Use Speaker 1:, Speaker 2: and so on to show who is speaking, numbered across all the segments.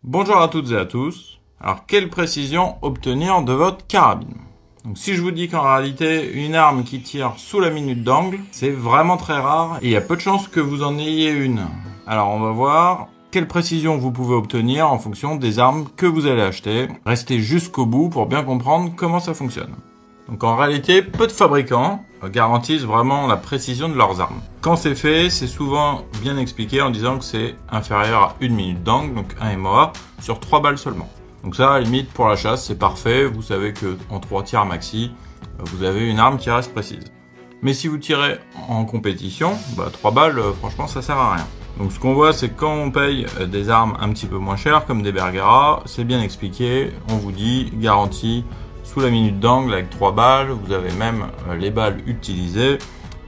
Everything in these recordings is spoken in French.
Speaker 1: Bonjour à toutes et à tous. Alors, quelle précision obtenir de votre carabine? Donc, si je vous dis qu'en réalité, une arme qui tire sous la minute d'angle, c'est vraiment très rare et il y a peu de chances que vous en ayez une. Alors, on va voir quelle précision vous pouvez obtenir en fonction des armes que vous allez acheter. Restez jusqu'au bout pour bien comprendre comment ça fonctionne. Donc en réalité, peu de fabricants garantissent vraiment la précision de leurs armes. Quand c'est fait, c'est souvent bien expliqué en disant que c'est inférieur à 1 minute d'angle, donc 1 MOA, sur 3 balles seulement. Donc ça, à la limite, pour la chasse, c'est parfait. Vous savez qu'en 3 tirs maxi, vous avez une arme qui reste précise. Mais si vous tirez en compétition, 3 balles, franchement, ça sert à rien. Donc ce qu'on voit, c'est que quand on paye des armes un petit peu moins chères, comme des Bergara, c'est bien expliqué. On vous dit garantie sous la minute d'angle avec 3 balles, vous avez même les balles utilisées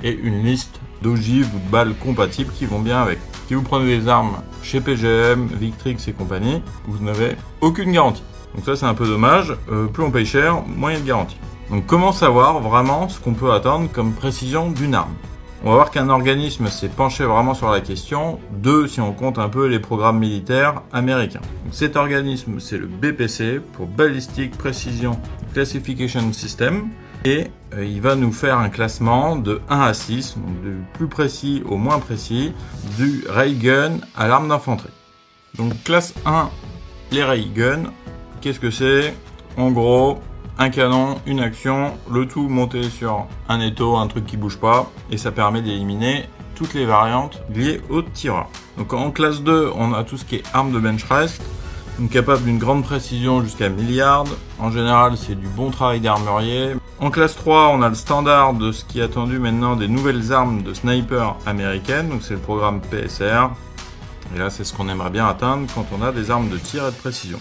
Speaker 1: et une liste d'ogives ou de balles compatibles qui vont bien avec. Si vous prenez des armes chez PGM, Victrix et compagnie, vous n'avez aucune garantie. Donc ça c'est un peu dommage, plus on paye cher, moins il y a de garantie. Donc comment savoir vraiment ce qu'on peut attendre comme précision d'une arme? On va voir qu'un organisme s'est penché vraiment sur la question, si on compte un peu les programmes militaires américains. Donc cet organisme, c'est le BPC, pour Ballistic Precision Classification System, et il va nous faire un classement de 1 à 6, donc du plus précis au moins précis, du Raygun à l'arme d'infanterie. Donc classe 1, les Raygun, qu'est-ce que c'est? En gros, un canon, une action, le tout monté sur un étau, un truc qui bouge pas, et ça permet d'éliminer toutes les variantes liées au tireur. Donc en classe 2, on a tout ce qui est arme de bench rest, donc capable d'une grande précision jusqu'à milliard. En général, c'est du bon travail d'armurier. En classe 3, on a le standard de ce qui est attendu maintenant des nouvelles armes de sniper américaines, donc c'est le programme PSR. Et là, c'est ce qu'on aimerait bien atteindre quand on a des armes de tir et de précision.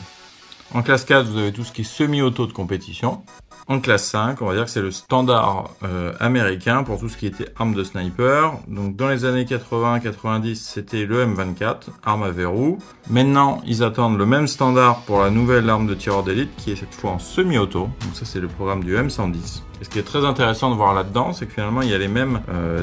Speaker 1: En classe 4, vous avez tout ce qui est semi-auto de compétition. En classe 5, on va dire que c'est le standard américain pour tout ce qui était arme de sniper. Donc dans les années 80-90, c'était le M24, arme à verrou. Maintenant, ils attendent le même standard pour la nouvelle arme de tireur d'élite, qui est cette fois en semi-auto. Donc ça, c'est le programme du M110. Et ce qui est très intéressant de voir là-dedans, c'est que finalement, il y a les mêmes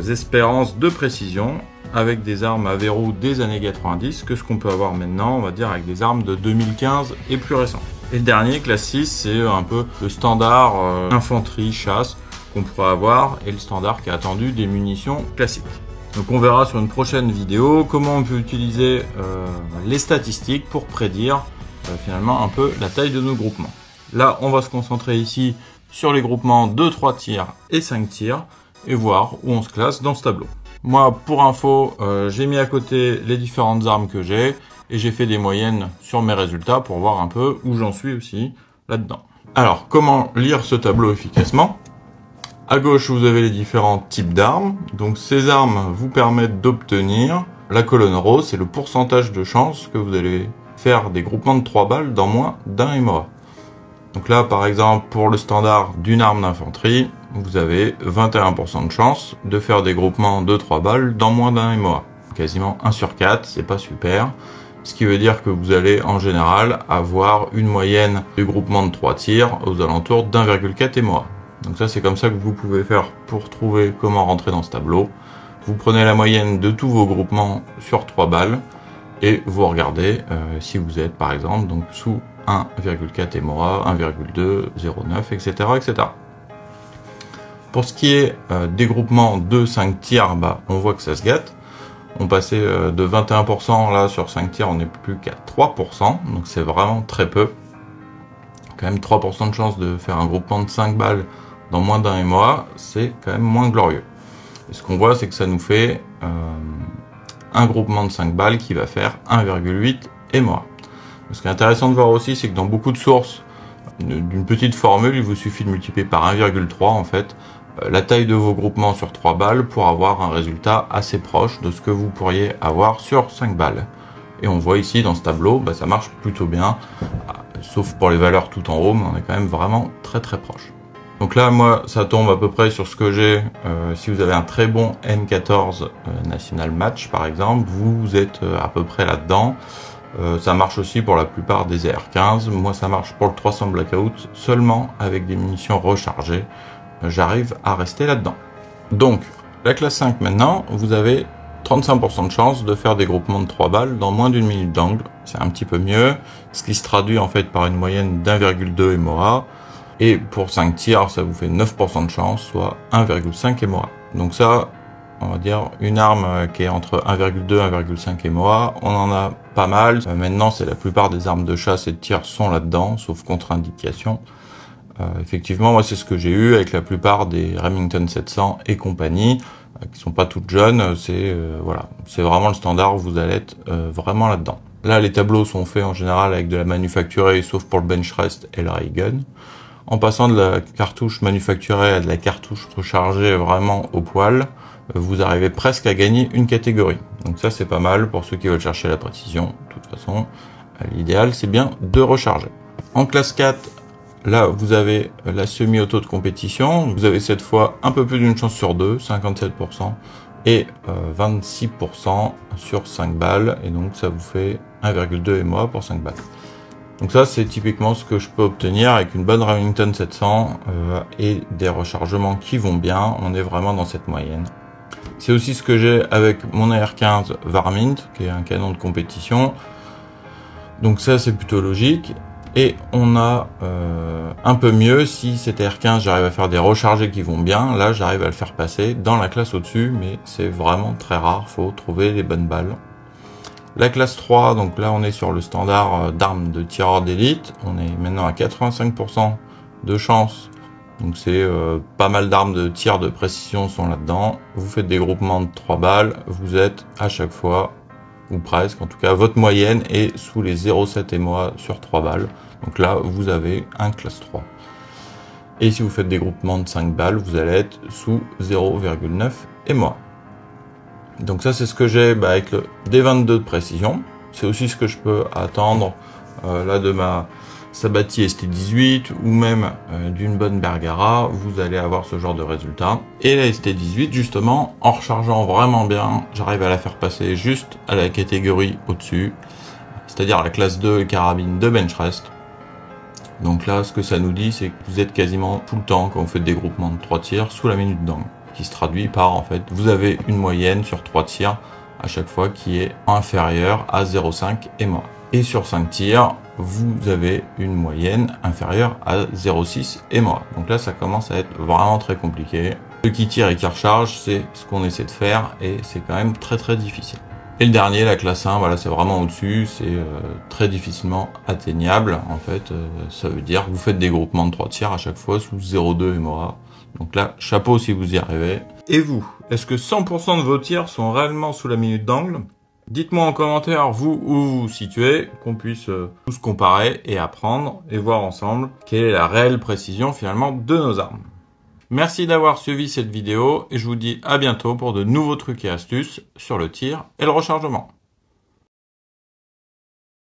Speaker 1: espérances de précision avec des armes à verrou des années 90 que ce qu'on peut avoir maintenant, on va dire, avec des armes de 2015 et plus récentes. Et le dernier, classe 6, c'est un peu le standard infanterie, chasse qu'on pourrait avoir et le standard qui est attendu des munitions classiques. Donc on verra sur une prochaine vidéo comment on peut utiliser les statistiques pour prédire finalement un peu la taille de nos groupements. Là, on va se concentrer ici sur les groupements de 3 tirs et 5 tirs et voir où on se classe dans ce tableau. Moi, pour info, j'ai mis à côté les différentes armes que j'ai et j'ai fait des moyennes sur mes résultats pour voir un peu où j'en suis aussi là-dedans. Alors, comment lire ce tableau efficacement? À gauche, vous avez les différents types d'armes. Donc, ces armes vous permettent d'obtenir la colonne rose, c'est le pourcentage de chance que vous allez faire des groupements de 3 balles dans moins d'un MOA. Donc là, par exemple, pour le standard d'une arme d'infanterie, vous avez 21% de chance de faire des groupements de 3 balles dans moins d'un MOA. Quasiment 1 sur 4, c'est pas super. Ce qui veut dire que vous allez en général avoir une moyenne de groupement de 3 tirs aux alentours d'1,4 MOA. Donc ça, c'est comme ça que vous pouvez faire pour trouver comment rentrer dans ce tableau. Vous prenez la moyenne de tous vos groupements sur 3 balles et vous regardez si vous êtes par exemple donc sous 1,4 MOA, 1,2, 0,9, etc., etc. Pour ce qui est des groupements de 5 tirs, on voit que ça se gâte. On passait de 21% là sur 5 tirs, on n'est plus qu'à 3%, donc c'est vraiment très peu. Quand même 3% de chance de faire un groupement de 5 balles dans moins d'un MOA, c'est quand même moins glorieux. Et ce qu'on voit, c'est que ça nous fait un groupement de 5 balles qui va faire 1,8 MOA. Ce qui est intéressant de voir aussi, c'est que dans beaucoup de sources d'une petite formule, il vous suffit de multiplier par 1,3 en fait la taille de vos groupements sur 3 balles pour avoir un résultat assez proche de ce que vous pourriez avoir sur 5 balles. Et on voit ici dans ce tableau, ça marche plutôt bien, sauf pour les valeurs tout en haut, mais on est quand même vraiment très très proche. Donc là, moi, ça tombe à peu près sur ce que j'ai. Si vous avez un très bon M14 National Match, par exemple, vous êtes à peu près là-dedans. Ça marche aussi pour la plupart des AR-15. Moi, ça marche pour le 300 Blackout seulement avec des munitions rechargées. J'arrive à rester là-dedans. Donc, la classe 5 maintenant, vous avez 35% de chance de faire des groupements de 3 balles dans moins d'une minute d'angle. C'est un petit peu mieux, ce qui se traduit en fait par une moyenne d'1,2 MOA. Et pour 5 tirs, ça vous fait 9% de chance, soit 1,5 MOA. Donc ça, on va dire une arme qui est entre 1,2 et 1,5 MOA. On en a pas mal. Maintenant, c'est la plupart des armes de chasse et de tir sont là-dedans, sauf contre-indication. Effectivement, moi, c'est ce que j'ai eu avec la plupart des Remington 700 et compagnie, qui sont pas toutes jeunes. Voilà, c'est vraiment le standard où vous allez être vraiment là-dedans. Là, les tableaux sont faits en général avec de la manufacturée, sauf pour le bench rest et le ray gun. En passant de la cartouche manufacturée à de la cartouche rechargée vraiment au poil, vous arrivez presque à gagner une catégorie. Donc ça, c'est pas mal pour ceux qui veulent chercher la précision. De toute façon, l'idéal, c'est bien de recharger. En classe 4, là, vous avez la semi-auto de compétition. Vous avez cette fois un peu plus d'une chance sur 2, 57%, et 26% sur 5 balles. Et donc, ça vous fait 1,2 MOA pour 5 balles. Donc ça, c'est typiquement ce que je peux obtenir avec une bonne Remington 700 et des rechargements qui vont bien. On est vraiment dans cette moyenne. C'est aussi ce que j'ai avec mon AR-15 Varmint, qui est un canon de compétition. Donc ça, c'est plutôt logique. Et on a un peu mieux si cet AR-15, j'arrive à faire des rechargés qui vont bien. Là, j'arrive à le faire passer dans la classe au-dessus, mais c'est vraiment très rare. Faut trouver les bonnes balles. La classe 3, donc là, on est sur le standard d'armes de tireur d'élite. On est maintenant à 85% de chance. Donc c'est pas mal d'armes de tir de précision sont là-dedans. Vous faites des groupements de 3 balles. Vous êtes à chaque fois, ou presque, en tout cas, votre moyenne est sous les 0,7 MOA sur 3 balles. Donc là, vous avez un classe 3. Et si vous faites des groupements de 5 balles, vous allez être sous 0,9 MOA. Donc ça, c'est ce que j'ai avec le D22 de précision. C'est aussi ce que je peux attendre là de ma Sabati ST18 ou même d'une bonne Bergara. Vous allez avoir ce genre de résultat. Et la ST18, justement, en rechargeant vraiment bien, j'arrive à la faire passer juste à la catégorie au-dessus, c'est-à-dire la classe 2 carabine de bench rest. Donc là, ce que ça nous dit, c'est que vous êtes quasiment tout le temps, quand vous faites des groupements de 3 tirs, sous la minute d'angle, qui se traduit par, en fait, vous avez une moyenne sur 3 tirs à chaque fois qui est inférieure à 0,5 MOA. Et sur 5 tirs, vous avez une moyenne inférieure à 0,6 MOA. Donc là, ça commence à être vraiment très compliqué. Ceux qui tirent et qui rechargent, c'est ce qu'on essaie de faire et c'est quand même très très difficile. Et le dernier, la classe 1, voilà, c'est vraiment au-dessus, c'est très difficilement atteignable. En fait, ça veut dire que vous faites des groupements de 3 tirs à chaque fois sous 0,2 MOA. Donc là, chapeau si vous y arrivez. Et vous, est-ce que 100% de vos tirs sont réellement sous la minute d'angle? Dites-moi en commentaire, vous, où vous vous situez, qu'on puisse tous comparer et apprendre et voir ensemble quelle est la réelle précision finalement de nos armes. Merci d'avoir suivi cette vidéo et je vous dis à bientôt pour de nouveaux trucs et astuces sur le tir et le rechargement.